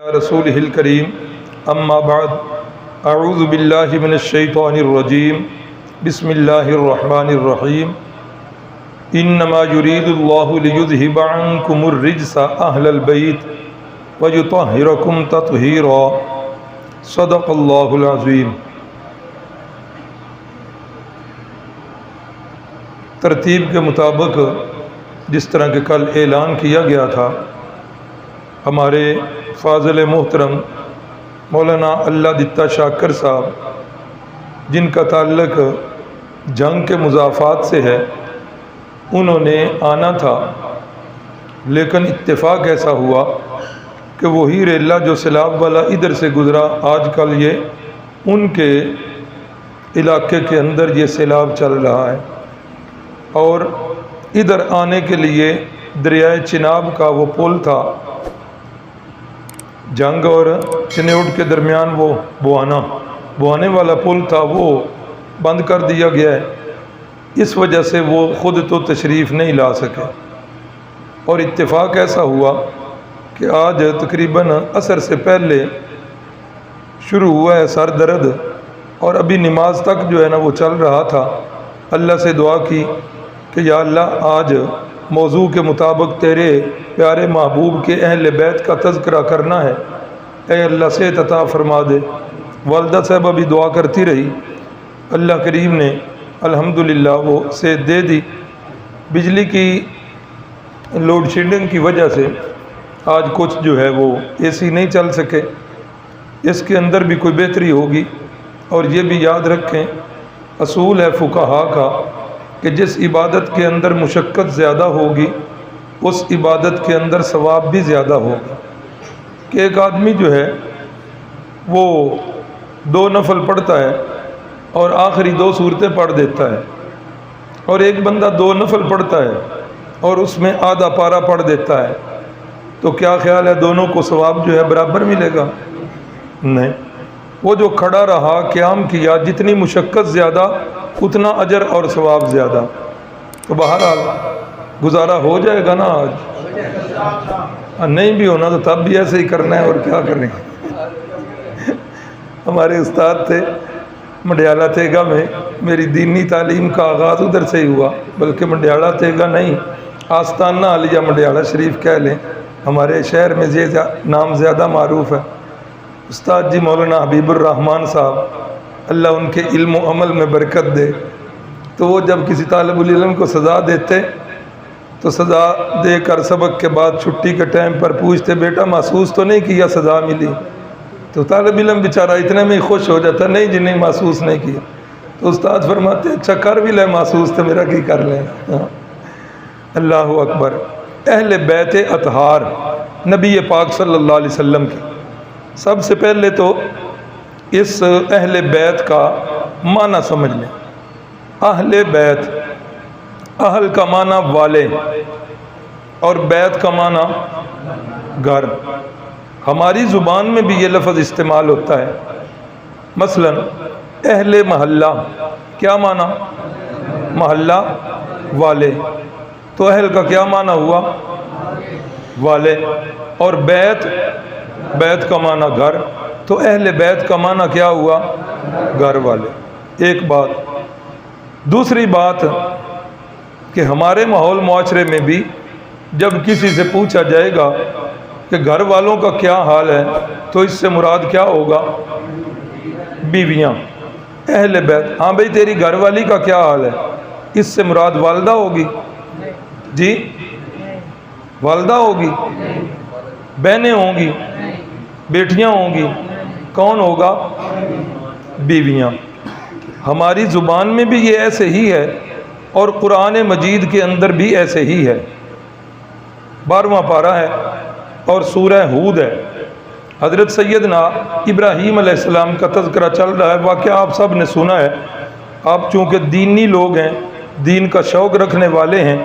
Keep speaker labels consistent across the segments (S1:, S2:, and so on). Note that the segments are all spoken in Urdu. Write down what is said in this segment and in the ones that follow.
S1: رسولہ الکریم اما بعد اعوذ باللہ من الشیطان الرجیم بسم اللہ الرحمن الرحیم انما یرید اللہ لیذہب عنکم الرجس اہل البیت ویطہرکم تطہیرا صدق اللہ العظیم۔ ترتیب کے مطابق جس طرح کہ کل اعلان کیا گیا تھا، ہمارے فاضل محترم مولانا اللہ دتا شاکر صاحب جن کا تعلق جنگ کے مضافات سے ہے، انہوں نے آنا تھا، لیکن اتفاق ایسا ہوا کہ وہی ریلا جو سیلاب والا ادھر سے گزرا، آج کل یہ ان کے علاقے کے اندر یہ سیلاب چل رہا ہے، اور ادھر آنے کے لیے دریائے چناب کا وہ پل تھا، جنگ اور چنیوٹ کے درمیان وہ بوانے والا پل تھا، وہ بند کر دیا گیا ہے۔ اس وجہ سے وہ خود تو تشریف نہیں لا سکے، اور اتفاق ایسا ہوا کہ آج تقریباً عصر سے پہلے شروع ہوا ہے سر درد، اور ابھی نماز تک جو ہے نا وہ چل رہا تھا۔ اللہ سے دعا کی کہ یا اللہ آج موضوع کے مطابق تیرے پیارے محبوب کے اہل بیت کا تذکرہ کرنا ہے، اے اللہ صحت عطا فرما دے۔ والدہ صاحبہ بھی دعا کرتی رہی، اللہ کریم نے الحمدللہ وہ صحت دے دی۔ بجلی کی لوڈ شیڈنگ کی وجہ سے آج کچھ جو ہے وہ اے سی نہیں چل سکے، اس کے اندر بھی کوئی بہتری ہوگی۔ اور یہ بھی یاد رکھیں، اصول ہے فقہا کا کہ جس عبادت کے اندر مشقت زیادہ ہوگی اس عبادت کے اندر ثواب بھی زیادہ ہوگا۔ کہ ایک آدمی جو ہے وہ 2 نفل پڑھتا ہے اور آخری 2 صورتیں پڑھ دیتا ہے، اور ایک بندہ 2 نفل پڑھتا ہے اور اس میں آدھا پارہ پڑھ دیتا ہے، تو کیا خیال ہے دونوں کو ثواب جو ہے برابر ملے گا؟ نہیں، وہ جو کھڑا رہا قیام کیا، جتنی مشقت زیادہ اتنا اجر اور ثواب زیادہ۔ تو بہرحال گزارا ہو جائے گا نا آج، نہیں بھی ہونا تو تب بھی ایسے ہی کرنا ہے، اور کیا کریں۔ ہمارے استاد تھے منڈیالہ تیگا میں، میری دینی تعلیم کا آغاز ادھر سے ہی ہوا، بلکہ منڈیالہ تیگا نہیں، آستانہ عالیہ منڈیالہ شریف کہہ لیں، ہمارے شہر میں یہ نام زیادہ معروف ہے۔ استاد جی مولانا حبیب الرحمن صاحب، اللہ ان کے علم و عمل میں برکت دے، تو وہ جب کسی طالب العلم کو سزا دیتے تو سزا دے کر سبق کے بعد چھٹی کے ٹائم پر پوچھتے، بیٹا محسوس تو نہیں کیا سزا ملی؟ تو طالب علم بیچارہ اتنے میں ہی خوش ہو جاتا، نہیں جی نہیں محسوس نہیں کیا۔ تو استاد فرماتے اچھا کر بھی لے محسوس تو میرا کی کر لیں۔ اللہ اکبر۔ اہل بیت اطہار نبی پاک صلی اللہ علیہ وسلم کی، سب سے پہلے تو اس اہل بیت کا معنی سمجھ لیں۔ اہل بیت، اہل کا معنی والے، اور بیت کا معنی گھر۔ ہماری زبان میں بھی یہ لفظ استعمال ہوتا ہے، مثلا اہل محلہ، کیا معنی؟ محلہ والے، تو اہل کا کیا معنی ہوا؟ والے، اور بیت، بیت کا معنی گھر، تو اہل بیت کا معنی کیا ہوا؟ گھر والے۔ ایک بات۔ دوسری بات کہ ہمارے ماحول معاشرے میں بھی جب کسی سے پوچھا جائے گا کہ گھر والوں کا کیا حال ہے، تو اس سے مراد کیا ہوگا؟ بیویاں، اہل بیت۔ ہاں بھئی تیری گھر والی کا کیا حال ہے؟ اس سے مراد والدہ ہوگی؟ جی والدہ ہوگی؟ بہنیں ہوں گی؟ بیٹیاں ہوں گی؟ کون ہوگا؟ بیویاں۔ ہماری زبان میں بھی یہ ایسے ہی ہے، اور قرآن مجید کے اندر بھی ایسے ہی ہے۔ 12واں پارہ ہے اور سورہ ہود ہے۔ حضرت سیدنا ابراہیم علیہ السلام کا تذکرہ چل رہا ہے، واقعہ آپ سب نے سنا ہے۔ آپ چونکہ دینی لوگ ہیں، دین کا شوق رکھنے والے ہیں،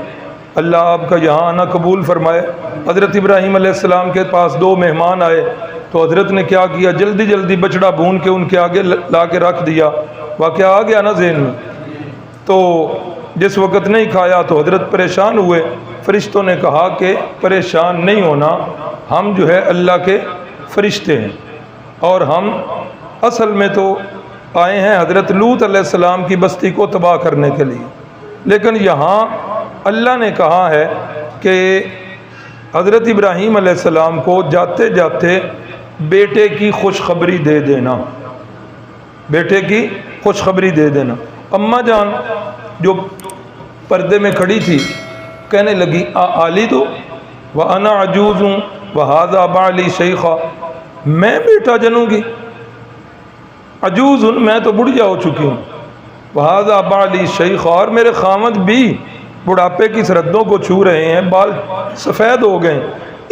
S1: اللہ آپ کا یہاں آنا قبول فرمائے۔ حضرت ابراہیم علیہ السلام کے پاس 2 مہمان آئے، تو حضرت نے کیا کیا؟ جلدی جلدی بچڑا بھون کے ان کے آگے لا کے رکھ دیا۔ واقعہ آ گیا نا ذہن میں؟ تو جس وقت نہیں کھایا تو حضرت پریشان ہوئے، فرشتوں نے کہا کہ پریشان نہیں ہونا، ہم جو ہے اللہ کے فرشتے ہیں، اور ہم اصل میں تو آئے ہیں حضرت لوط علیہ السلام کی بستی کو تباہ کرنے کے لیے، لیکن یہاں اللہ نے کہا ہے کہ حضرت ابراہیم علیہ السلام کو جاتے جاتے بیٹے کی خوشخبری دے دینا، بیٹے کی خوشخبری دے دینا۔ اماں جان جو پردے میں کھڑی تھی کہنے لگی آلی تو وَأَنَا عَجُوزٌ وَهَذَا بَعْلِي شَيْخًا، میں بیٹا جنوں گی؟ عجوز میں تو بڑھیا ہو چکی ہوں، وَهَذَا بَعْلِي شَيْخًا، اور میرے خامد بھی بڑھاپے کی سرحدوں کو چھو رہے ہیں، بال سفید ہو گئے ہیں،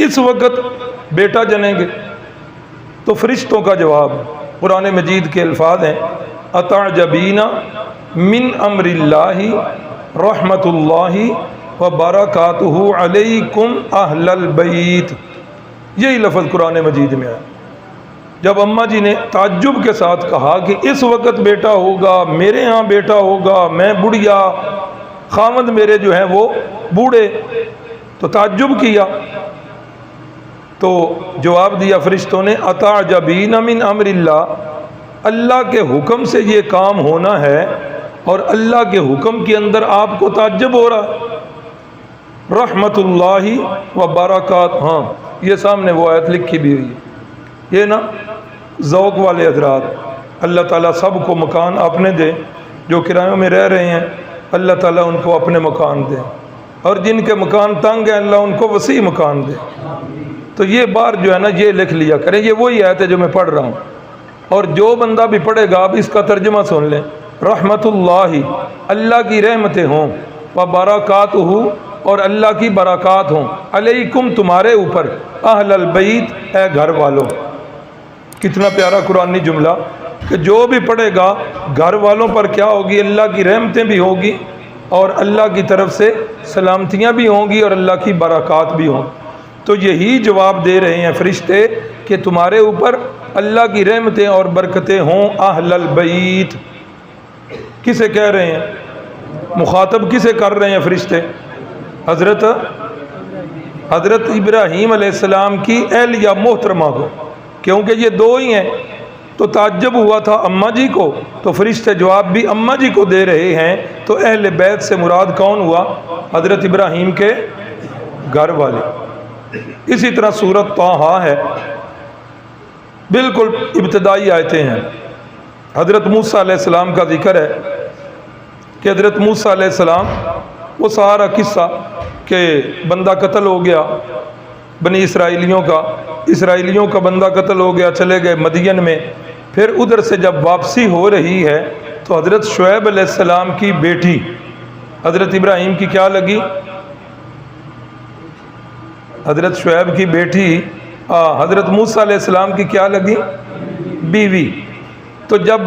S1: اس وقت بیٹا جنیں گے؟ تو فرشتوں کا جواب قرآن مجید کے الفاظ ہیں اتعجبین من امر اللہ رحمت اللہ وبرکاتہ علیکم اہل البیت، یہی لفظ قرآن مجید میں ہے۔ جب اماں جی نے تعجب کے ساتھ کہا کہ اس وقت بیٹا ہوگا، میرے ہاں بیٹا ہوگا، میں بڑھیا، خامد میرے جو ہیں وہ بوڑھے، تو تعجب کیا، تو جواب دیا فرشتوں نے اتعجبین من امر اللہ، اللہ کے حکم سے یہ کام ہونا ہے اور اللہ کے حکم کے اندر آپ کو تعجب ہو رہا، رحمت اللہ وبرکاتہ۔ ہاں یہ سامنے وہ آیت لکھی بھی ہوئی ہے، یہ نا ذوق والے حضرات، اللہ تعالیٰ سب کو مکان اپنے دے، جو کرایوں میں رہ رہے ہیں اللہ تعالیٰ ان کو اپنے مکان دے، اور جن کے مکان تنگ ہیں اللہ ان کو وسیع مکان دے۔ تو یہ بار جو ہے نا یہ لکھ لیا کریں، یہ وہی آیت ہے جو میں پڑھ رہا ہوں، اور جو بندہ بھی پڑھے گا اب اس کا ترجمہ سن لیں، رحمت اللہ، اللہ کی رحمتیں ہوں، وبرکاتہ، اور اللہ کی برکات ہوں، علیکم، تمہارے اوپر، اہل البیت، اے گھر والوں۔ کتنا پیارا قرآنی جملہ کہ جو بھی پڑھے گا گھر والوں پر کیا ہوگی؟ اللہ کی رحمتیں بھی ہوگی اور اللہ کی طرف سے سلامتیاں بھی ہوں گی اور اللہ کی برکات بھی ہوں۔ تو یہی جواب دے رہے ہیں فرشتے کہ تمہارے اوپر اللہ کی رحمتیں اور برکتیں ہوں، اہل البیت۔ کسے کہہ رہے ہیں؟ مخاطب کسے کر رہے ہیں فرشتے؟ حضرت ابراہیم علیہ السلام کی اہلیہ محترمہ کو، کیونکہ یہ دو ہی ہیں، تو تعجب ہوا تھا اماں جی کو، تو فرشتے جواب بھی اماں جی کو دے رہے ہیں، تو اہل بیت سے مراد کون ہوا؟ حضرت ابراہیم کے گھر والے۔ اسی طرح سورۃ طٰہٰ ہے، بالکل ابتدائی آیتیں ہیں، حضرت موسیٰ علیہ السلام کا ذکر ہے کہ حضرت موسیٰ علیہ السلام، وہ سارا قصہ کہ بندہ قتل ہو گیا بنی اسرائیلیوں کا بندہ قتل ہو گیا، چلے گئے مدین میں، پھر ادھر سے جب واپسی ہو رہی ہے تو حضرت شعیب علیہ السلام کی بیٹی حضرت ابراہیم کی کیا لگی؟ حضرت شعیب کی بیٹی حضرت موسیٰ علیہ السلام کی کیا لگی؟ بیوی۔ تو جب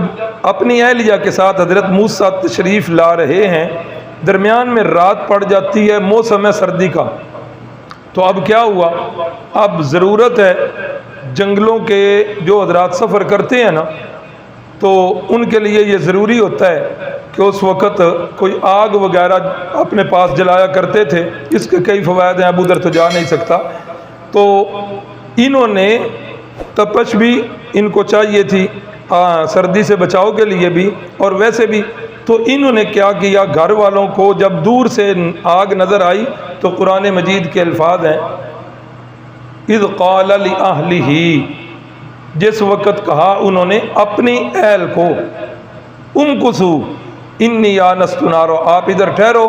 S1: اپنی اہلیہ کے ساتھ حضرت موسیٰ تشریف لا رہے ہیں، درمیان میں رات پڑ جاتی ہے، موسم سردی کا، تو اب کیا ہوا؟ اب ضرورت ہے، جنگلوں کے جو حضرات سفر کرتے ہیں نا، تو ان کے لیے یہ ضروری ہوتا ہے کہ اس وقت کوئی آگ وغیرہ اپنے پاس جلایا کرتے تھے، اس کے کئی فوائد ہیں، اب ادھر تو جا نہیں سکتا، تو انہوں نے تپش بھی ان کو چاہیے تھی سردی سے بچاؤ کے لیے بھی اور ویسے بھی، تو انہوں نے کیا کیا، گھر والوں کو جب دور سے آگ نظر آئی تو قرآن مجید کے الفاظ ہیں اذ قال لأہلہ، جس وقت کہا انہوں نے اپنی اہل کو، امکثوا انی آنست نارا، آپ ادھر ٹھہرو،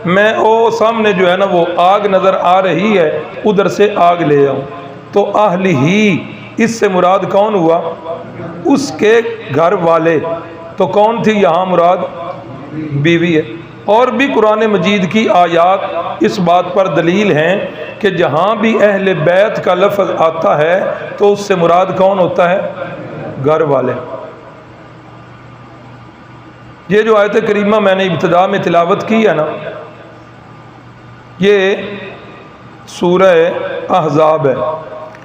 S1: میں سامنے جو ہے نا وہ آگ نظر آ رہی ہے، ادھر سے آگ لے آؤں۔ تو اہلہ اس سے مراد کون ہوا؟ اس کے گھر والے۔ تو کون تھی یہاں مراد؟ بیوی ہے۔ اور بھی قرآن مجید کی آیات اس بات پر دلیل ہیں کہ جہاں بھی اہل بیت کا لفظ آتا ہے تو اس سے مراد کون ہوتا ہے؟ گھر والے۔ یہ جو آیت کریمہ میں نے ابتدا میں تلاوت کی ہے نا، یہ سورہ احزاب ہے،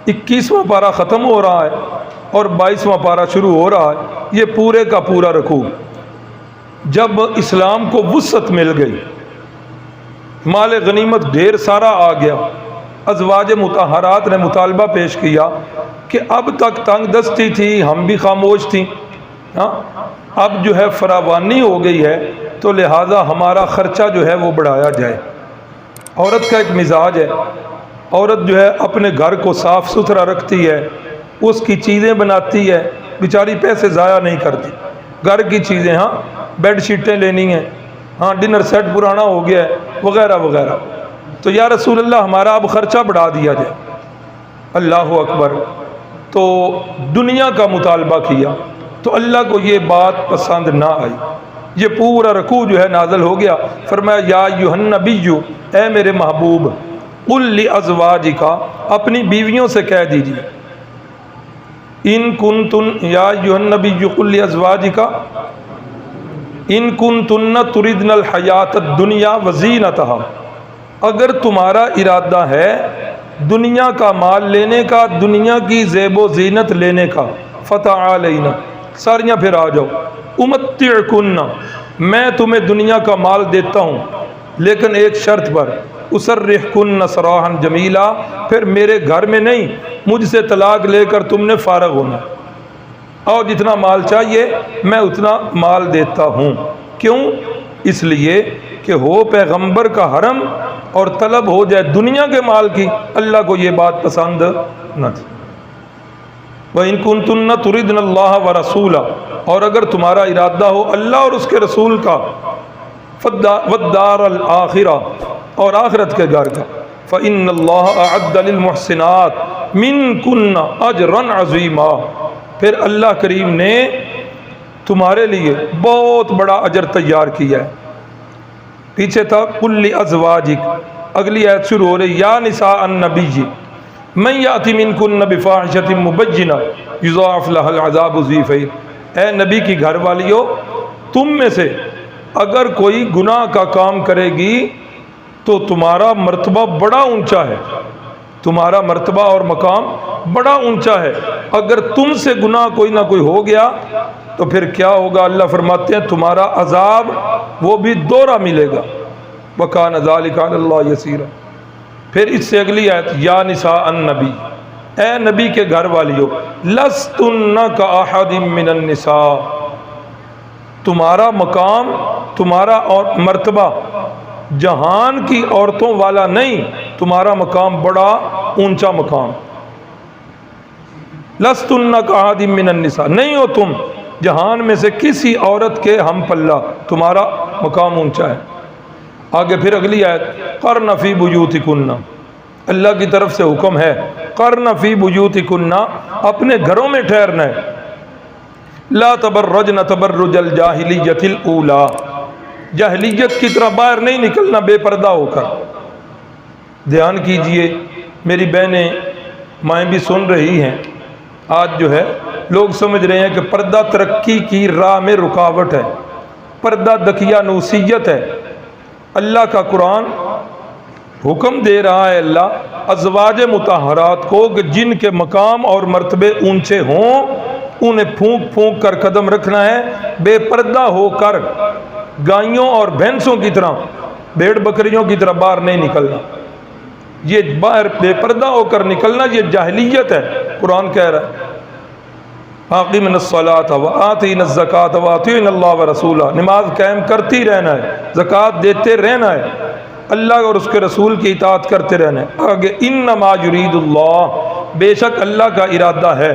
S1: 21واں پارہ ختم ہو رہا ہے اور 22واں پارہ شروع ہو رہا ہے۔ یہ پورے کا پورا رکوع، جب اسلام کو وسعت مل گئی، مال غنیمت ڈھیر سارا آ گیا، ازواج مطہرات نے مطالبہ پیش کیا کہ اب تک تنگ دستی تھی، ہم بھی خاموش تھیں، ہاں اب جو ہے فراوانی ہو گئی ہے تو لہٰذا ہمارا خرچہ جو ہے وہ بڑھایا جائے۔ عورت کا ایک مزاج ہے، عورت جو ہے اپنے گھر کو صاف ستھرا رکھتی ہے، اس کی چیزیں بناتی ہے، بیچاری پیسے ضائع نہیں کرتی، گھر کی چیزیں، ہاں بیڈ شیٹیں لینی ہیں، ہاں ڈنر سیٹ پرانا ہو گیا ہے وغیرہ وغیرہ، تو یا رسول اللہ ہمارا اب خرچہ بڑھا دیا جائے۔ اللہ اکبر، تو دنیا کا مطالبہ کیا تو اللہ کو یہ بات پسند نہ آئی، یہ پورا رکوع جو ہے نازل ہو گیا، فرمایا یا ایھا النبی، اے میرے محبوب، قل لازواجک، اپنی بیویوں سے کہہ دیجیے، ان کنتن، یا ایھا النبی قل لازواجک ان کنتن تردن الحیات الدنیا وزینتها، اگر تمہارا ارادہ ہے دنیا کا مال لینے کا، دنیا کی زیب و زینت لینے کا، فتعالینا، ساریاں پھر آ جاؤ، امتعکن، میں تمہیں دنیا کا مال دیتا ہوں لیکن ایک شرط پر، اسرحکن سراحا جمیلا، پھر میرے گھر میں نہیں، مجھ سے طلاق لے کر تم نے فارغ ہونا، اور جتنا مال چاہیے میں اتنا مال دیتا ہوں۔ کیوں؟ اس لیے کہ ہو پیغمبر کا حرم اور طلب ہو جائے دنیا کے مال کی، اللہ کو یہ بات پسند نہ تھی۔ وَإِن كُنتُنَّ تُرِدْنَ اللَّهَ وَرَسُولَهُ، اور اگر تمہارا ارادہ ہو اللہ اور اس کے رسول کا، وَالدَّارَ الْآخِرَةَ، اور آخرت کے گھر کا، فَإِنَّ اللَّهَ أَعَدَّ لِلْمُحْسِنَاتِ مِنْكُنَّ أَجْرًا عَظِيمًا، پھر اللہ کریم نے تمہارے لیے بہت بڑا اجر تیار کیا ہے۔ پیچھے تھا قُل لِأَزْوَاجِكَ، اگلی آیت شروع ہو رہی یا نساء النبی من یأتی منکن بفاحشۃ مبینہ یضاعف لها العذاب ضعفین، اے نبی کی گھر والیو، تم میں سے اگر کوئی گناہ کا کام کرے گی تو تمہارا مرتبہ بڑا اونچا ہے، تمہارا مرتبہ اور مقام بڑا اونچا ہے، اگر تم سے گناہ کوئی نہ کوئی ہو گیا تو پھر کیا ہوگا؟ اللہ فرماتے ہیں تمہارا عذاب وہ بھی دوہرا ملے گا، وَكَانَ ذَلِكَ عَلَى اللَّهِ يَسِيرًا۔ پھر اس سے اگلی آیت یا نساء النبی، اے نبی کے گھر والیو، لستن کاحد من النساء، تمہارا مقام، تمہارا اور مرتبہ جہان کی عورتوں والا نہیں، تمہارا مقام بڑا اونچا مقام، لستن کاحد من النساء، نہیں ہو تم جہان میں سے کسی عورت کے ہم پلہ، تمہارا مقام اونچا ہے۔ آگے پھر اگلی آیت قرن فی بیوتکن، اللہ کی طرف سے حکم ہے قرن فی بیوتکن، اپنے گھروں میں ٹھہرنا ہے، لا تبرجن تبرج الجاہلیت الاولی، جاہلیت کی طرح باہر نہیں نکلنا بے پردہ ہو کر۔ دھیان کیجئے میری بہنیں مائیں بھی سن رہی ہیں، آج جو ہے لوگ سمجھ رہے ہیں کہ پردہ ترقی کی راہ میں رکاوٹ ہے، پردہ دقیانوسیت ہے۔ اللہ کا قرآن حکم دے رہا ہے، اللہ ازواج مطہرات کو کہ جن کے مقام اور مرتبے اونچے ہوں انہیں پھونک پھونک کر قدم رکھنا ہے، بے پردہ ہو کر گائیوں اور بھینسوں کی طرح، بھیڑ بکریوں کی طرح باہر نہیں نکلنا، یہ باہر بے پردہ ہو کر نکلنا یہ جاہلیت ہے۔ قرآن کہہ رہا ہے اقیمن الصلاۃ وآتین الزکاۃ واطیعن اللہ ورسولہ، نماز قائم کرتی رہنا ہے، زکوٰۃ دیتے رہنا ہے، اللہ اور اس کے رسول کی اطاعت کرتے رہنا ہے۔ آگے انما یرید اللہ، بے شک اللہ کا ارادہ ہے،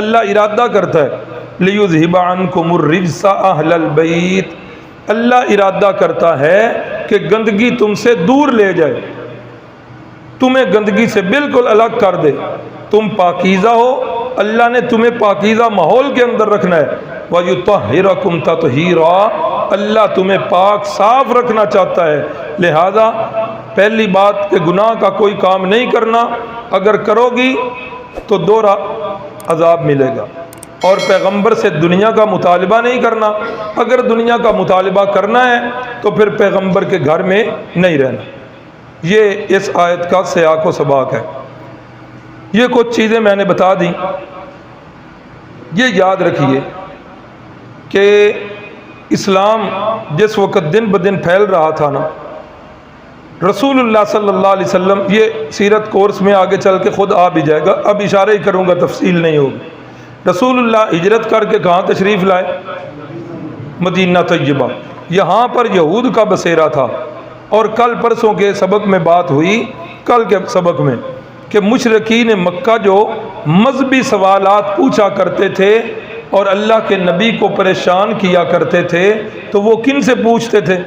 S1: اللہ ارادہ کرتا ہے، لیذھب عنکم الرجس اہل البیت، اللہ ارادہ کرتا ہے کہ گندگی تم سے دور لے جائے، تمہیں گندگی سے بالکل الگ کر دے، تم پاکیزہ ہو، اللہ نے تمہیں پاکیزہ ماحول کے اندر رکھنا ہے، وَيُطَهِّرَكُمْ تَطْهِيرًا، اللہ تمہیں پاک صاف رکھنا چاہتا ہے۔ لہذا پہلی بات کہ گناہ کا کوئی کام نہیں کرنا، اگر کرو گی تو دوہرا عذاب ملے گا، اور پیغمبر سے دنیا کا مطالبہ نہیں کرنا، اگر دنیا کا مطالبہ کرنا ہے تو پھر پیغمبر کے گھر میں نہیں رہنا۔ یہ اس آیت کا سیاق و سباق ہے۔ یہ کچھ چیزیں میں نے بتا دیں، یہ یاد رکھیے کہ اسلام جس وقت دن بدن پھیل رہا تھا نا، رسول اللہ صلی اللہ علیہ وسلم، یہ سیرت کورس میں آگے چل کے خود آ بھی جائے گا، اب اشارہ ہی کروں گا، تفصیل نہیں ہوگی۔ رسول اللہ ہجرت کر کے کہاں تشریف لائے؟ مدینہ طیبہ۔ یہاں پر یہود کا بسیرا تھا، اور کل پرسوں کے سبق میں بات ہوئی، کل کے سبق میں، کہ مشرکین مکہ جو مذہبی سوالات پوچھا کرتے تھے اور اللہ کے نبی کو پریشان کیا کرتے تھے، تو وہ کن سے پوچھتے تھے؟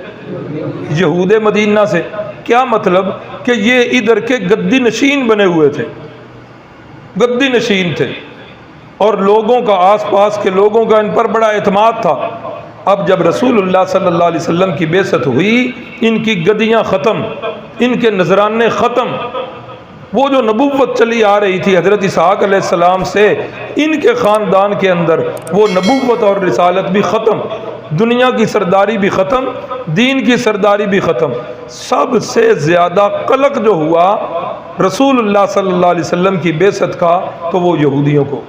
S1: یہود مدینہ سے۔ کیا مطلب؟ کہ یہ ادھر کے گدی نشین بنے ہوئے تھے، گدی نشین تھے، اور لوگوں کا، آس پاس کے لوگوں کا ان پر بڑا اعتماد تھا۔ اب جب رسول اللہ صلی اللہ علیہ وسلم کی بعثت ہوئی، ان کی گدیاں ختم، ان کے نذرانے ختم، وہ جو نبوت چلی آ رہی تھی حضرت اسحاق علیہ السلام سے، ان کے خاندان کے اندر وہ نبوت اور رسالت بھی ختم، دنیا کی سرداری بھی ختم، دین کی سرداری بھی ختم۔ سب سے زیادہ قلق جو ہوا رسول اللہ صلی اللہ علیہ وسلم کی بعثت کا، تو وہ یہودیوں کو،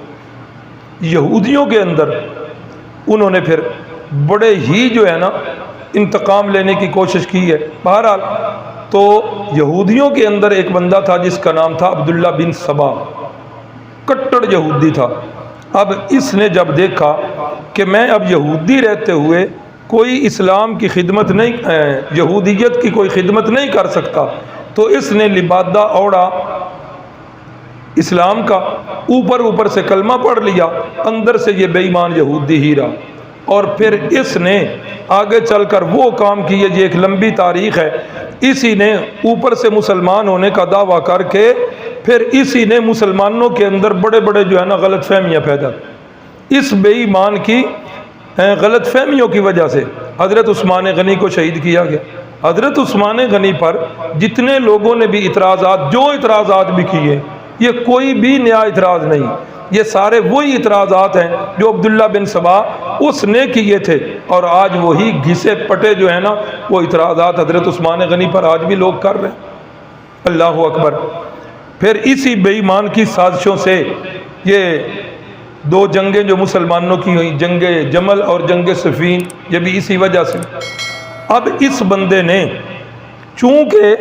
S1: یہودیوں کے اندر انہوں نے پھر بڑے ہی جو ہے نا انتقام لینے کی کوشش کی ہے۔ بہرحال تو یہودیوں کے اندر ایک بندہ تھا جس کا نام تھا عبداللہ بن سبا، کٹڑ یہودی تھا۔ اب اس نے جب دیکھا کہ میں اب یہودی رہتے ہوئے کوئی اسلام کی خدمت نہیں، یہودیت کی کوئی خدمت نہیں کر سکتا، تو اس نے لبادہ اوڑا اسلام کا، اوپر سے کلمہ پڑھ لیا، اندر سے یہ بے ایمان یہودی ہی رہا۔ اور پھر اس نے آگے چل کر وہ کام کیے، یہ ایک لمبی تاریخ ہے۔ اسی نے اوپر سے مسلمان ہونے کا دعویٰ کر کے پھر اسی نے مسلمانوں کے اندر بڑے بڑے جو ہے نا غلط فہمیاں پیدا کی۔ اس بے ایمان کی غلط فہمیوں کی وجہ سے حضرت عثمان غنی کو شہید کیا گیا۔ حضرت عثمان غنی پر جتنے لوگوں نے بھی جو اعتراضات بھی کیے، یہ کوئی بھی نیا اعتراض نہیں، یہ سارے وہی اعتراضات ہیں جو عبداللہ بن سبا اس نے کیے تھے، اور آج وہی گھسے پٹے جو ہیں نا وہ اعتراضات حضرت عثمان غنی پر آج بھی لوگ کر رہے ہیں۔ اللہ اکبر۔ پھر اسی بے ایمان کی سازشوں سے یہ دو جنگیں جو مسلمانوں کی ہوئیں، جنگ جمل اور جنگ صفین، یہ بھی اسی وجہ سے۔ اب اس بندے نے چونکہ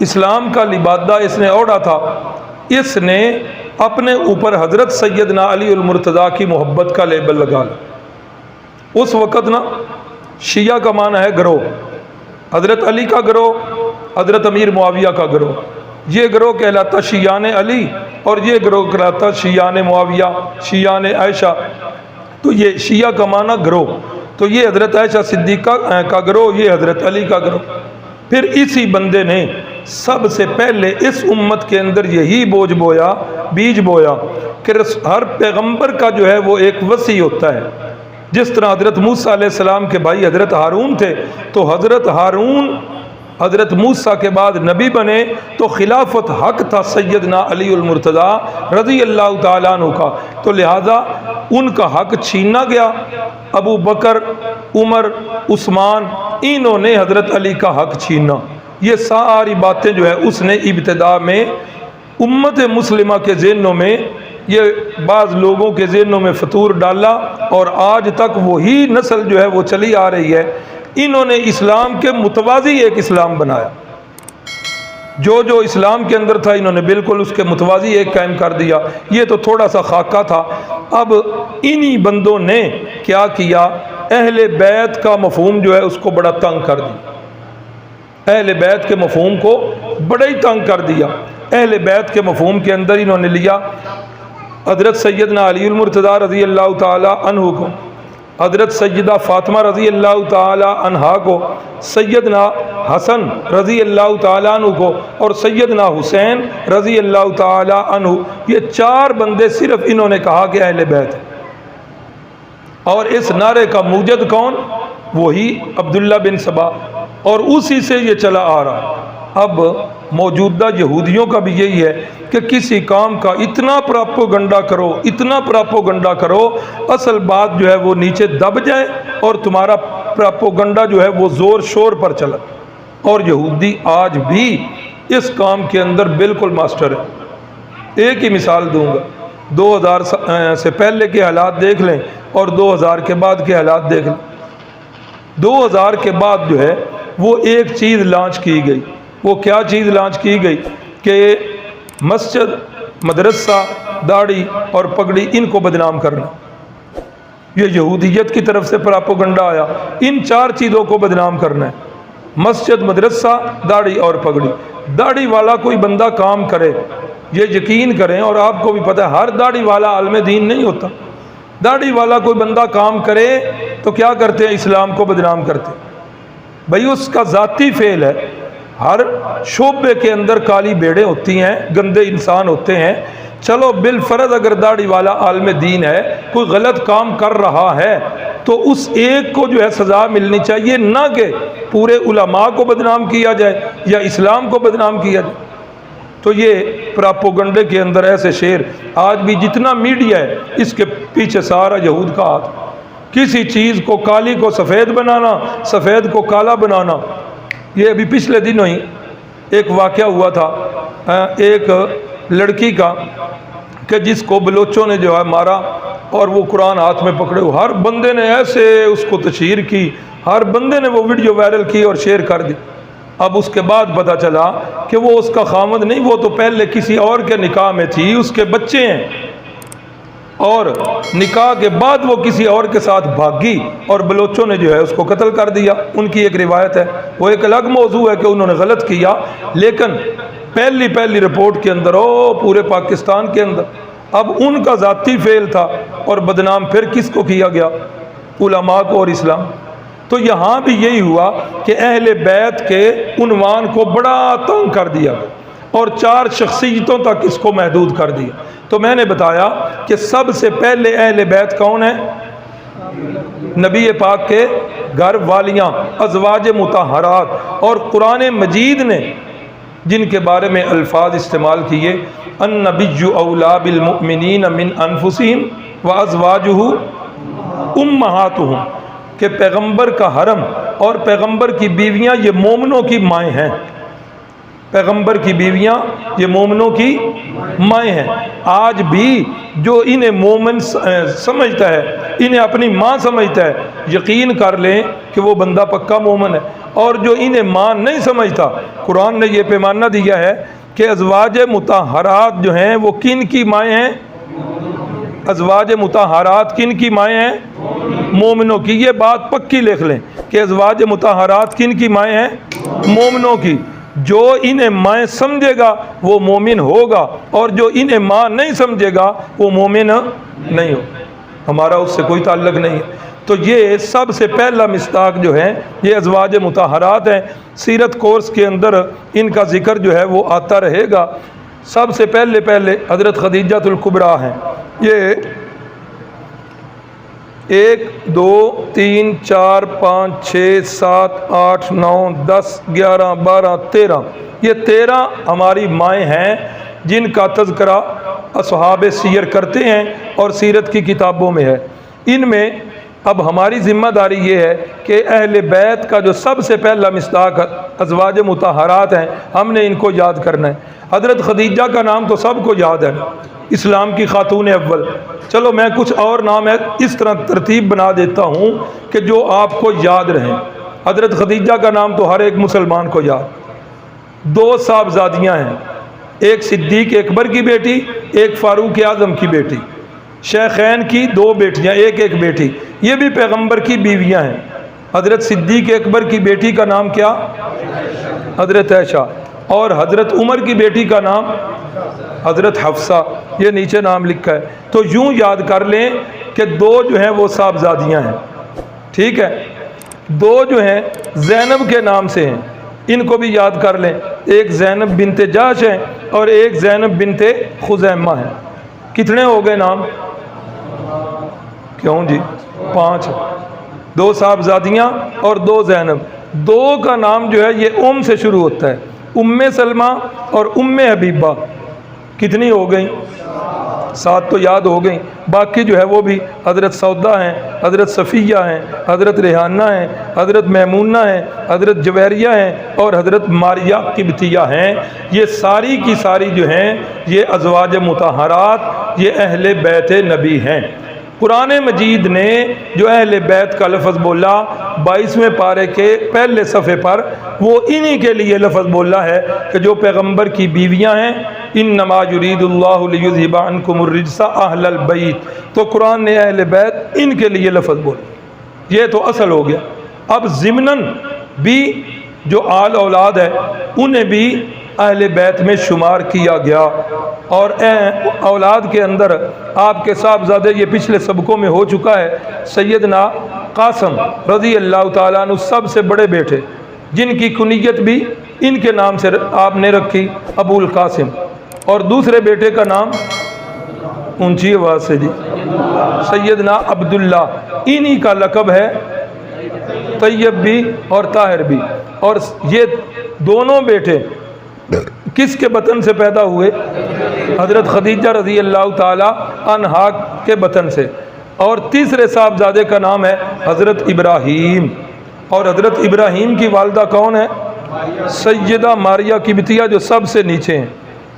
S1: اسلام کا لبادہ اس نے اوڑھا تھا، اس نے اپنے اوپر حضرت سیدنا علی المرتضیٰ کی محبت کا لیبل لگا لیا۔ اس وقت نا شیعہ کا معنی ہے گروہ، حضرت علی کا گروہ، حضرت امیر معاویہ کا گروہ، یہ گروہ کہلاتا شیعان علی، اور یہ گروہ کہلاتا شیعان معاویہ، شیعان عائشہ۔ تو یہ شیعہ کا معنی گروہ، تو یہ حضرت عائشہ صدیقہ کا گروہ، یہ حضرت علی کا گروہ۔ پھر اسی بندے نے سب سے پہلے اس امت کے اندر یہی بیج بویا کہ ہر پیغمبر کا جو ہے وہ ایک وصی ہوتا ہے۔ جس طرح حضرت موسیٰ علیہ السلام کے بھائی حضرت ہارون تھے، تو حضرت ہارون حضرت موسیٰ کے بعد نبی بنے، تو خلافت حق تھا سیدنا علی المرتضیٰ رضی اللہ تعالیٰ عنہ کا، تو لہٰذا ان کا حق چھیننا گیا۔ ابو بکر، عمر، عثمان، انہوں نے حضرت علی کا حق چھینا۔ یہ ساری باتیں جو ہے اس نے ابتدا میں امت مسلمہ کے ذہنوں میں، یہ بعض لوگوں کے ذہنوں میں فطور ڈالا، اور آج تک وہی نسل جو ہے وہ چلی آ رہی ہے۔ انہوں نے اسلام کے متوازی ایک اسلام بنایا، جو اسلام کے اندر تھا انہوں نے بالکل اس کے متوازی ایک قائم کر دیا۔ یہ تو تھوڑا سا خاکہ تھا۔ اب انہی بندوں نے کیا کیا، اہل بیت کا مفہوم جو ہے اس کو بڑا تنگ کر دیا، اہل بیت کے مفہوم کو بڑا ہی تنگ کر دیا۔ اہل بیت کے مفہوم کے اندر انہوں نے لیا حضرت سیدنا علی المرتضیٰ رضی اللہ تعالی عنہ کو، حضرت سیدہ فاطمہ رضی اللہ تعالی عنہا کو، سیدنا حسن رضی اللہ تعالی عنہ کو، اور سیدنا حسین رضی اللہ تعالی عنہ۔ یہ چار بندے صرف انہوں نے کہا کہ اہل بیت ہے، اور اس نعرے کا موجد کون؟ وہی عبداللہ بن سبا، اور اسی سے یہ چلا آ رہا۔ اب موجودہ یہودیوں کا بھی یہی ہے کہ کسی کام کا اتنا پراپوگنڈا کرو، اتنا پراپوگنڈا کرو، اصل بات جو ہے وہ نیچے دب جائے اور تمہارا پراپوگنڈا جو ہے وہ زور شور پر چلا۔ اور یہودی آج بھی اس کام کے اندر بالکل ماسٹر ہے۔ ایک ہی مثال دوں گا، 2000 سے پہلے کے حالات دیکھ لیں اور 2000 کے بعد کے حالات دیکھ لیں۔ 2000 کے بعد جو ہے وہ ایک چیز لانچ کی گئی، وہ کیا چیز لانچ کی گئی کہ مسجد، مدرسہ، داڑھی اور پگڑی ان کو بدنام کرنا، یہ یہودیت کی طرف سے پراپوگنڈا آیا، ان 4 چیزوں کو بدنام کرنا ہے، مسجد، مدرسہ، داڑھی اور پگڑی۔ داڑھی والا کوئی بندہ کام کرے، یہ یقین کریں، اور آپ کو بھی پتہ ہے ہر داڑھی والا عالم دین نہیں ہوتا، داڑھی والا کوئی بندہ کام کرے تو کیا کرتے ہیں؟ اسلام کو بدنام کرتے ہیں۔ بھئی اس کا ذاتی فعل ہے، ہر شعبے کے اندر کالی بھیڑیں ہوتی ہیں، گندے انسان ہوتے ہیں، چلو بالفرض اگر داڑھی والا عالم دین ہے، کوئی غلط کام کر رہا ہے تو اس ایک کو جو ہے سزا ملنی چاہیے، نہ کہ پورے علماء کو بدنام کیا جائے یا اسلام کو بدنام کیا جائے۔ تو یہ پراپوگنڈے کے اندر ایسے شعر، آج بھی جتنا میڈیا ہے اس کے پیچھے سارا یہود کا ہاتھ، کسی چیز کو کالی کو سفید بنانا، سفید کو کالا بنانا۔ یہ ابھی پچھلے دنوں ہی ایک واقعہ ہوا تھا ایک لڑکی کا کہ جس کو بلوچوں نے جو ہے مارا، اور وہ قرآن ہاتھ میں پکڑے ہوئے، ہر بندے نے ایسے اس کو تشہیر کی، ہر بندے نے وہ ویڈیو وائرل کی اور شیئر کر دی۔ اب اس کے بعد پتہ چلا کہ وہ اس کا خامد نہیں، وہ تو پہلے کسی اور کے نکاح میں تھی، اس کے بچے ہیں، اور نکاح کے بعد وہ کسی اور کے ساتھ بھاگی اور بلوچوں نے جو ہے اس کو قتل کر دیا۔ ان کی ایک روایت ہے، وہ ایک الگ موضوع ہے کہ انہوں نے غلط کیا، لیکن پہلی رپورٹ کے اندر پورے پاکستان کے اندر اب ان کا ذاتی فعل تھا، اور بدنام پھر کس کو کیا گیا؟ علماء کو اور اسلام۔ تو یہاں بھی یہی ہوا کہ اہل بیت کے عنوان کو بڑا تنگ کر دیا اور 4 شخصیتوں تک اس کو محدود کر دیا۔ تو میں نے بتایا کہ سب سے پہلے اہل بیت کون ہیں؟ نبی پاک کے گھر والیاں، ازواج مطہرات، اور قرآن مجید نے جن کے بارے میں الفاظ استعمال کیے، النبی اولا بالمؤمنین من انفسہم وازواجہ امہاتہم، کہ پیغمبر کا حرم اور پیغمبر کی بیویاں یہ مومنوں کی مائیں ہیں، پیغمبر کی بیویاں یہ مومنوں کی مائیں ہیں۔ آج بھی جو انہیں مومن سمجھتا ہے، انہیں اپنی ماں سمجھتا ہے، یقین کر لیں کہ وہ بندہ پکا مومن ہے، اور جو انہیں ماں نہیں سمجھتا، قرآن نے یہ پیمانہ دیا ہے کہ ازواج مطہرات جو ہیں وہ کن کی مائیں ہیں؟ ازواج مطہرات کن کی مائیں ہیں؟ مومنوں کی۔ یہ بات پکی لکھ لیں کہ ازواج مطہرات کن کی مائیں ہیں؟ مومنوں کی۔ جو انہیں مائیں سمجھے گا وہ مومن ہوگا، اور جو انہیں ماں نہیں سمجھے گا وہ مومن نہیں ہو، ہمارا اس سے کوئی تعلق نہیں ہے۔ تو یہ سب سے پہلا مصداق جو ہے یہ ازواج مطہرات ہیں۔ سیرت کورس کے اندر ان کا ذکر جو ہے وہ آتا رہے گا۔ سب سے پہلے حضرت خدیجہ الکبریٰ ہیں۔ یہ 1 2 3 4 5 6 7 8 9 10 11 12 13، یہ 13 ہماری مائیں ہیں جن کا تذکرہ اصحاب سیر کرتے ہیں اور سیرت کی کتابوں میں ہے۔ ان میں اب ہماری ذمہ داری یہ ہے کہ اہل بیت کا جو سب سے پہلا مصداق ازواج مطہرات ہیں، ہم نے ان کو یاد کرنا ہے۔ حضرت خدیجہ کا نام تو سب کو یاد ہے، اسلام کی خاتون اول۔ چلو میں کچھ اور نام ہے اس طرح ترتیب بنا دیتا ہوں کہ جو آپ کو یاد رہیں۔ حضرت خدیجہ کا نام تو ہر ایک مسلمان کو یاد۔ 2 صاحبزادیاں ہیں، ایک صدیق اکبر کی بیٹی، ایک فاروق اعظم کی بیٹی، شیخین کی 2 بیٹیاں، ایک بیٹی، یہ بھی پیغمبر کی بیویاں ہیں۔ حضرت صدیق اکبر کی بیٹی کا نام کیا؟ حضرت عائشہ، اور حضرت عمر کی بیٹی کا نام حضرت حفصہ، یہ نیچے نام لکھا ہے۔ تو یوں یاد کر لیں کہ 2 جو ہیں وہ صاحبزادیاں ہیں، ٹھیک ہے۔ 2 جو ہیں زینب کے نام سے ہیں، ان کو بھی یاد کر لیں، ایک زینب بنت جاش ہیں اور ایک زینب بنت خزیمہ ہیں۔ کتنے ہو گئے نام؟ کیوں جی؟ 5۔ 2 صاحبزادیاں اور 2 زینب۔ 2 کا نام جو ہے یہ سے شروع ہوتا ہے، ام سلمہ اور ام حبیبہ۔ کتنی ہو گئیں؟ 7 تو یاد ہو گئیں، باقی جو ہے وہ بھی حضرت سودا ہیں، حضرت صفیہ ہیں، حضرت ریحانہ ہیں، حضرت میمونہ ہیں، حضرت جویریہ ہیں اور حضرت ماریہ قبطیہ ہیں۔ یہ ساری کی ساری جو ہیں یہ ازواج مطہرات، یہ اہل بیت نبی ہیں۔ قرآن مجید نے جو اہل بیت کا لفظ بولا 22ویں پارے کے پہلے صفحے پر، وہ انہی کے لیے لفظ بولا ہے کہ جو پیغمبر کی بیویاں ہیں، انما یرید اللہ لیذھب عنکم الرجس اہل البیت، تو قرآن نے اہل بیت ان کے لیے لفظ بولا، یہ تو اصل ہو گیا۔ اب ضمناً بھی جو آل اولاد ہے انہیں بھی اہل بیت میں شمار کیا گیا، اور اولاد کے اندر آپ کے صاحبزادے، یہ پچھلے سبقوں میں ہو چکا ہے، سیدنا قاسم رضی اللہ تعالیٰ عنہ سب سے بڑے بیٹے، جن کی کنیت بھی ان کے نام سے آپ نے رکھی، ابو القاسم، اور دوسرے بیٹے کا نام اونچی آواز سے جی سیدنا عبداللہ، انہی کا لقب ہے طیب بھی اور طاہر بھی، اور یہ دونوں بیٹے کس کے بطن سے پیدا ہوئے؟ حضرت خدیجہ رضی اللہ تعالی عنہا کے بطن سے۔ اور تیسرے صاحبزادے کا نام ہے حضرت ابراہیم، اور حضرت ابراہیم کی والدہ کون ہے؟ سیدہ ماریہ قبطیہ، جو سب سے نیچے ہیں۔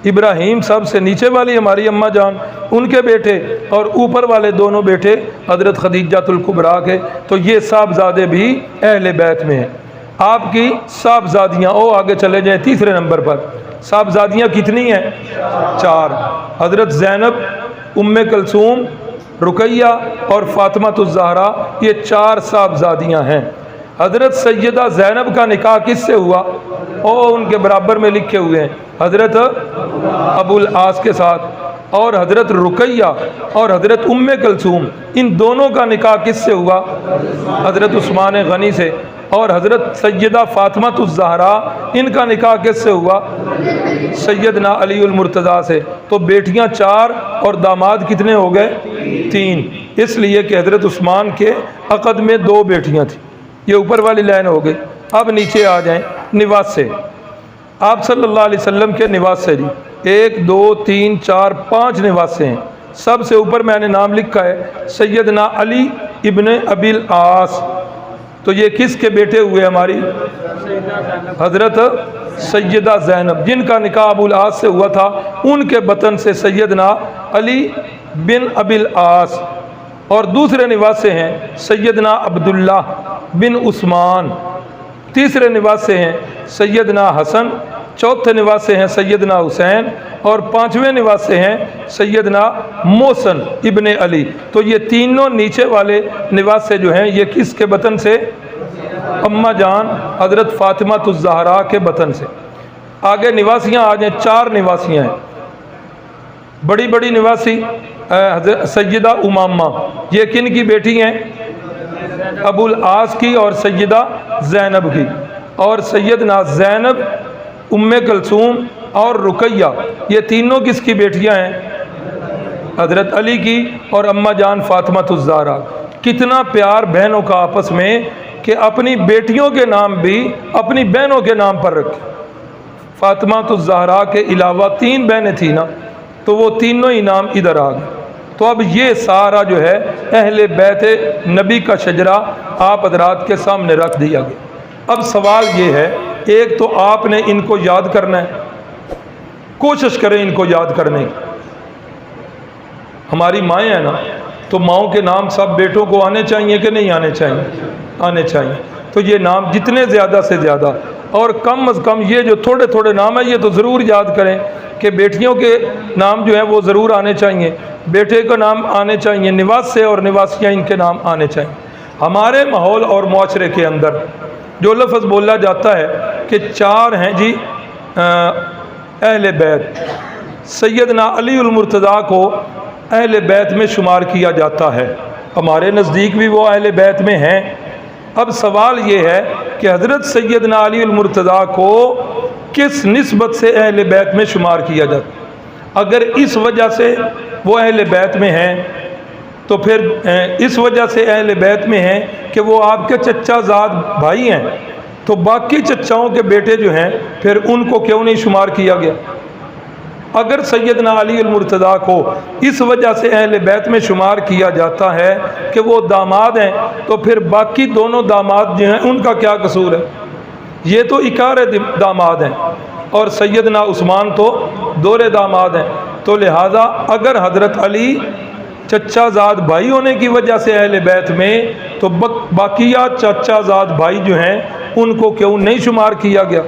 S1: ابراہیم سب سے نیچے والی ہماری اماں جان، ان کے بیٹے، اور اوپر والے دونوں بیٹے حضرت خدیجہ الکبریٰ کے، تو یہ صاحبزادے بھی اہل بیت میں ہیں۔ آپ کی صاحبزادیاں، آگے چلے جائیں تیسرے نمبر پر، صاحبزادیاں کتنی ہیں؟ 4۔ حضرت زینب، ام کلثوم، رقیہ اور فاطمہ الزہرا، یہ 4 صاحبزادیاں ہیں۔ حضرت سیدہ زینب کا نکاح کس سے ہوا؟ ان کے برابر میں لکھے ہوئے ہیں، حضرت ابو العاص کے ساتھ۔ اور حضرت رقیہ اور حضرت ام کلثوم، ان دونوں کا نکاح کس سے ہوا؟ حضرت عثمان غنی سے۔ اور حضرت سیدہ فاطمہ الزہرا، ان کا نکاح کس سے ہوا؟ سیدنا علی المرتضیٰ سے۔ تو بیٹیاں 4 اور داماد کتنے ہو گئے؟ 3، اس لیے کہ حضرت عثمان کے عقد میں 2 بیٹیاں تھیں۔ یہ اوپر والی لائن ہو گئی۔ اب نیچے آ جائیں نواسے، آپ صلی اللہ علیہ وسلم کے نواسے جی 1 2 3 4 5 نواسے ہیں۔ سب سے اوپر میں نے نام لکھا ہے سیدنا علی ابن ابی العاص، تو یہ کس کے بیٹے ہوئے ہماری؟ حضرت سیدہ زینب، جن کا نکاح ابو العاص سے ہوا تھا، ان کے بطن سے سیدنا علی بن ابی العاص۔ اور دوسرے نواسے ہیں سیدنا عبداللہ بن عثمان، تیسرے نواسے ہیں سیدنا حسن، چوتھے نواسے ہیں سیدنا حسین، اور 5ویں نواسے ہیں سیدنا محسن ابن علی۔ تو یہ تینوں نیچے والے نواسے جو ہیں، یہ کس کے بطن سے؟ اماں جان حضرت فاطمہ الزہرا کے بطن سے۔ آگے نواسیاں آ جائیں، 4 نواسیاں ہیں۔ بڑی بڑی نواسی سیدہ امامہ، یہ کن کی بیٹی ہیں؟ ابو العاص کی اور سیدہ زینب کی۔ اور سیدنا زینب، ام کلثوم اور رقیہ، یہ تینوں کس کی بیٹیاں ہیں؟ حضرت علی کی اور اماں جان فاطمہ الزہرا۔ کتنا پیار بہنوں کا آپس میں کہ اپنی بیٹیوں کے نام بھی اپنی بہنوں کے نام پر رکھے۔ فاطمہ الزہرا کے علاوہ 3 بہنیں تھیں نا، تو وہ تینوں ہی نام ادھر آ گئے۔ تو اب یہ سارا جو ہے اہل بیت نبی کا شجرہ آپ حضرات کے سامنے رکھ دیا گیا۔ اب سوال یہ ہے، ایک تو آپ نے ان کو یاد کرنا ہے، کوشش کریں ان کو یاد کرنے کی۔ ہماری مائیں ہیں نا، تو ماؤں کے نام سب بیٹوں کو آنے چاہیے کہ نہیں آنے چاہیے؟ آنے چاہیے۔ تو یہ نام جتنے زیادہ سے زیادہ، اور کم از کم یہ جو تھوڑے تھوڑے نام ہیں، یہ تو ضرور یاد کریں کہ بیٹیوں کے نام جو ہیں وہ ضرور آنے چاہیے، بیٹے کا نام آنے چاہیے، نواسے اور نواسیاں ان کے نام آنے چاہیے۔ ہمارے ماحول اور معاشرے کے اندر جو لفظ بولا جاتا ہے کہ 4 ہیں جی اہل بیت، سیدنا علی المرتضیٰ کو اہل بیت میں شمار کیا جاتا ہے، ہمارے نزدیک بھی وہ اہل بیت میں ہیں۔ اب سوال یہ ہے کہ حضرت سیدنا علی المرتضیٰ کو کس نسبت سے اہل بیت میں شمار کیا جاتا؟ اگر اس وجہ سے وہ اہل بیت میں ہیں، تو پھر اس وجہ سے اہل بیت میں ہیں کہ وہ آپ کے چچا زاد بھائی ہیں، تو باقی چچاؤں کے بیٹے جو ہیں پھر ان کو کیوں نہیں شمار کیا گیا؟ اگر سیدنا علی المرتضیٰ کو اس وجہ سے اہل بیت میں شمار کیا جاتا ہے کہ وہ داماد ہیں، تو پھر باقی دونوں داماد جو ہیں ان کا کیا قصور ہے؟ یہ تو اکار داماد ہیں، اور سیدنا عثمان تو دورے داماد ہیں۔ تو لہٰذا اگر حضرت علی چچا زاد بھائی ہونے کی وجہ سے اہل بیت میں، تو باقیہ چچا زاد بھائی جو ہیں ان کو کیوں نہیں شمار کیا گیا؟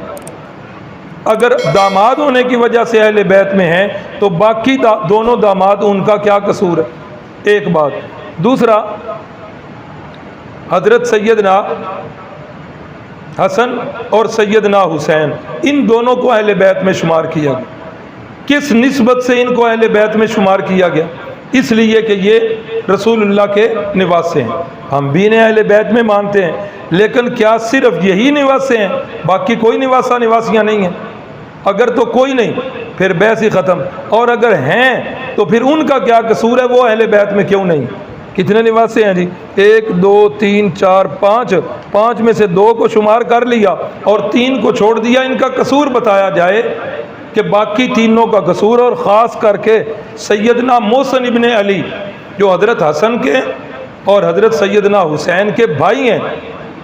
S1: اگر داماد ہونے کی وجہ سے اہل بیت میں ہیں تو باقی دونوں داماد ان کا کیا قصور ہے؟ ایک بات۔ دوسرا، حضرت سیدنا حسن اور سیدنا حسین ان دونوں کو اہل بیت میں شمار کیا گیا۔ کس نسبت سے ان کو اہل بیت میں شمار کیا گیا؟ اس لیے کہ یہ رسول اللہ کے نواسے ہیں۔ ہم بھی انہیں اہل بیت میں مانتے ہیں، لیکن کیا صرف یہی نواسے ہیں؟ باقی کوئی نواسہ نواسیاں نہیں ہیں؟ اگر تو کوئی نہیں پھر بحث ہی ختم، اور اگر ہیں تو پھر ان کا کیا قصور ہے؟ وہ اہل بیت میں کیوں نہیں؟ کتنے نواسے ہیں جی؟ 1 2 3 4 5، 5 میں سے 2 کو شمار کر لیا اور 3 کو چھوڑ دیا۔ ان کا قصور بتایا جائے کہ باقی تینوں کا قصور، اور خاص کر کے سیدنا محسن ابن علی جو حضرت حسن کے اور حضرت سیدنا حسین کے بھائی ہیں،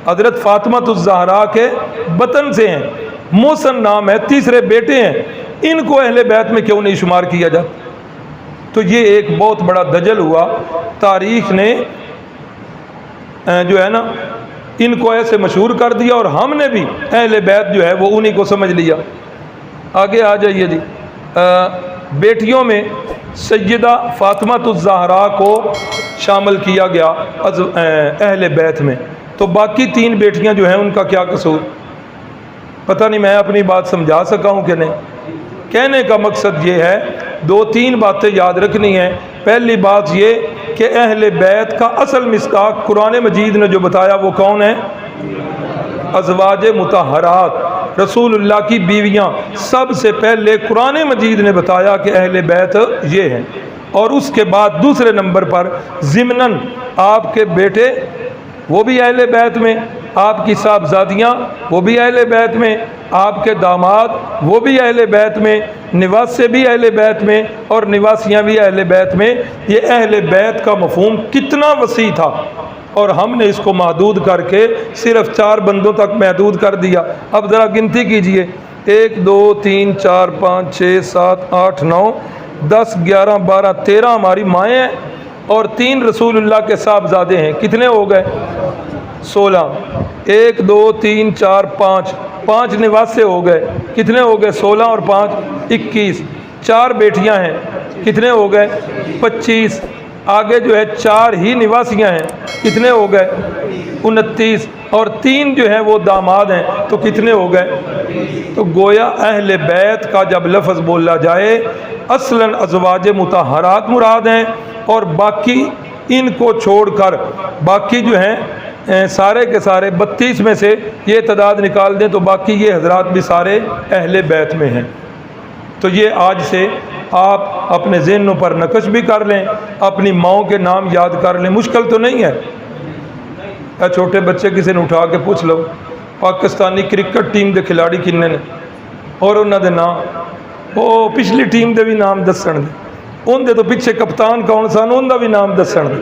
S1: حضرت فاطمہ الزہرا کے بطن سے ہیں، محسن نام ہے، تیسرے بیٹے ہیں، ان کو اہل بیت میں کیوں نہیں شمار کیا جاتا؟ تو یہ ایک بہت بڑا دجل ہوا۔ تاریخ نے جو ہے نا ان کو ایسے مشہور کر دیا، اور ہم نے بھی اہل بیت جو ہے وہ انہی کو سمجھ لیا۔ آگے آ جائیے جی۔ بیٹیوں میں سیدہ فاطمہ الزہرا کو شامل کیا گیا اہل بیت میں، تو باقی 3 بیٹیاں جو ہیں ان کا کیا قصور؟ پتہ نہیں میں اپنی بات سمجھا سکا ہوں کہ نہیں۔ کہنے کا مقصد یہ ہے، 2-3 باتیں یاد رکھنی ہیں۔ پہلی بات یہ کہ اہل بیت کا اصل مصداق قرآن مجید نے جو بتایا وہ کون ہے؟ ازواج مطہرات، رسول اللہ کی بیویاں۔ سب سے پہلے قرآن مجید نے بتایا کہ اہل بیت یہ ہیں، اور اس کے بعد دوسرے نمبر پر ضمناً آپ کے بیٹے وہ بھی اہل بیت میں، آپ کی صاحبزادیاں وہ بھی اہل بیت میں، آپ کے داماد وہ بھی اہل بیت میں، نواسے بھی اہل بیت میں، اور نواسیاں بھی اہل بیت میں۔ یہ اہل بیت کا مفہوم کتنا وسیع تھا، اور ہم نے اس کو محدود کر کے صرف 4 بندوں تک محدود کر دیا۔ اب ذرا گنتی کیجئے، 1 2 3 4 5 6 7 8 9 10 11 12 13 ہماری مائیں ہیں، اور 3 رسول اللہ کے صاحبزادے ہیں۔ کتنے ہو گئے؟ 16۔ 1 2 3 4 5 نواسے ہو گئے۔ کتنے ہو گئے؟ 16 اور 5 21۔ 4 بیٹیاں ہیں، کتنے ہو گئے؟ 25۔ آگے جو ہے 4 ہی نواسیاں ہیں، کتنے ہو گئے؟ 29۔ اور 3 جو ہیں وہ داماد ہیں، تو کتنے ہو گئے؟ تو گویا اہل بیت کا جب لفظ بولا جائے اصلاً ازواج مطہرات مراد ہیں، اور باقی ان کو چھوڑ کر باقی جو ہیں سارے کے سارے 32 میں سے یہ تعداد نکال دیں تو باقی یہ حضرات بھی سارے اہل بیت میں ہیں۔ تو یہ آج سے آپ اپنے ذہنوں پر نقش بھی کر لیں، اپنی ماؤں کے نام یاد کر لیں۔ مشکل تو نہیں ہے۔ چھوٹے بچے کسی نے اٹھا کے پوچھ لو پاکستانی کرکٹ ٹیم کے کھلاڑی کنے نے، اور انہوں دے نام وہ پچھلی ٹیم دے بھی نام دسن دے، ان دے تو پیچھے کپتان کون سن ان دا بھی نام دسن دے۔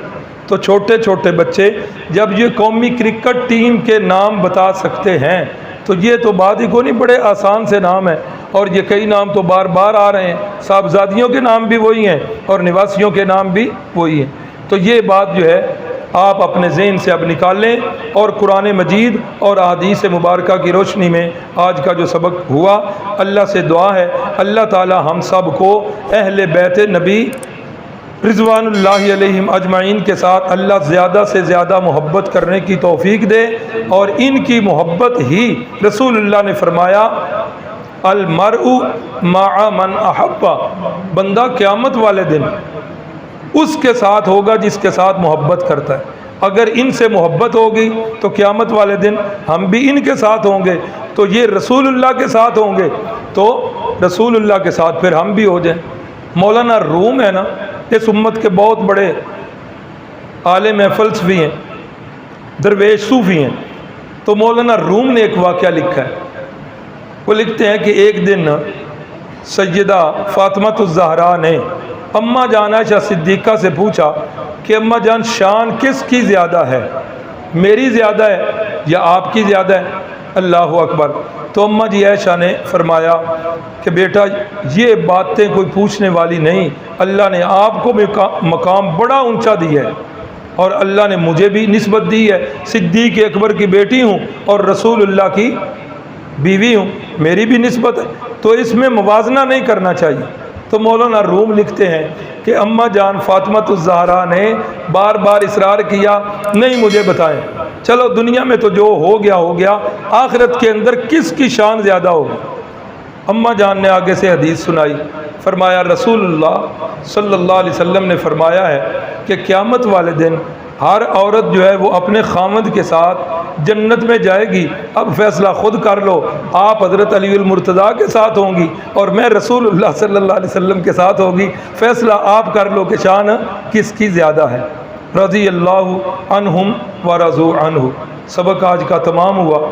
S1: تو چھوٹے چھوٹے بچے جب یہ قومی کرکٹ ٹیم کے نام بتا سکتے ہیں تو یہ تو بات ہی کو نہیں، بڑے آسان سے نام ہے، اور یہ کئی نام تو بار بار آ رہے ہیں۔ صاحبزادیوں کے نام بھی وہی ہیں اور نواسیوں کے نام بھی وہی ہیں۔ تو یہ بات جو ہے آپ اپنے ذہن سے اب نکال لیں، اور قرآن مجید اور احادیث مبارکہ کی روشنی میں آج کا جو سبق ہوا، اللہ سے دعا ہے اللہ تعالی ہم سب کو اہل بیت نبی رضوان اللہ علیہم اجمعین کے ساتھ اللہ زیادہ سے زیادہ محبت کرنے کی توفیق دے، اور ان کی محبت ہی رسول اللہ نے فرمایا المرء مع من احب، بندہ قیامت والے دن اس کے ساتھ ہوگا جس کے ساتھ محبت کرتا ہے۔ اگر ان سے محبت ہوگی تو قیامت والے دن ہم بھی ان کے ساتھ ہوں گے، تو یہ رسول اللہ کے ساتھ ہوں گے تو رسول اللہ کے ساتھ پھر ہم بھی ہو جائیں۔ مولانا روم ہے نا، اس امت کے بہت بڑے عالم فلسفی ہیں، درویش صوفی ہیں، تو مولانا روم نے ایک واقعہ لکھا ہے۔ وہ لکھتے ہیں کہ ایک دن سیدہ فاطمہ الزہرا نے اماں جان عائشہ صدیقہ سے پوچھا کہ اماں جان شان کس کی زیادہ ہے، میری زیادہ ہے یا آپ کی زیادہ ہے؟ اللہ اکبر۔ تو اماں جی عائشہ نے فرمایا کہ بیٹا یہ باتیں کوئی پوچھنے والی نہیں، اللہ نے آپ کو مقام بڑا اونچا دیا ہے، اور اللہ نے مجھے بھی نسبت دی ہے، صدیق اکبر کی بیٹی ہوں اور رسول اللہ کی بیوی ہوں، میری بھی نسبت ہے، تو اس میں موازنہ نہیں کرنا چاہیے۔ تو مولانا روم لکھتے ہیں کہ اماں جان فاطمہ الزہرا نے بار بار اصرار کیا نہیں مجھے بتائیں، چلو دنیا میں تو جو ہو گیا، آخرت کے اندر کس کی شان زیادہ ہوگی؟ اماں جان نے آگے سے حدیث سنائی، فرمایا رسول اللہ صلی اللہ علیہ وسلم نے فرمایا ہے کہ قیامت والے دن ہر عورت جو ہے وہ اپنے خامد کے ساتھ جنت میں جائے گی، اب فیصلہ خود کر لو، آپ حضرت علی المرتضیٰ کے ساتھ ہوں گی اور میں رسول اللہ صلی اللہ علیہ وسلم کے ساتھ ہوگی، فیصلہ آپ کر لو کہ شان کس کی زیادہ ہے۔ رضی اللہ عنہم ورضوا عنہ۔ سبق آج کا تمام ہوا۔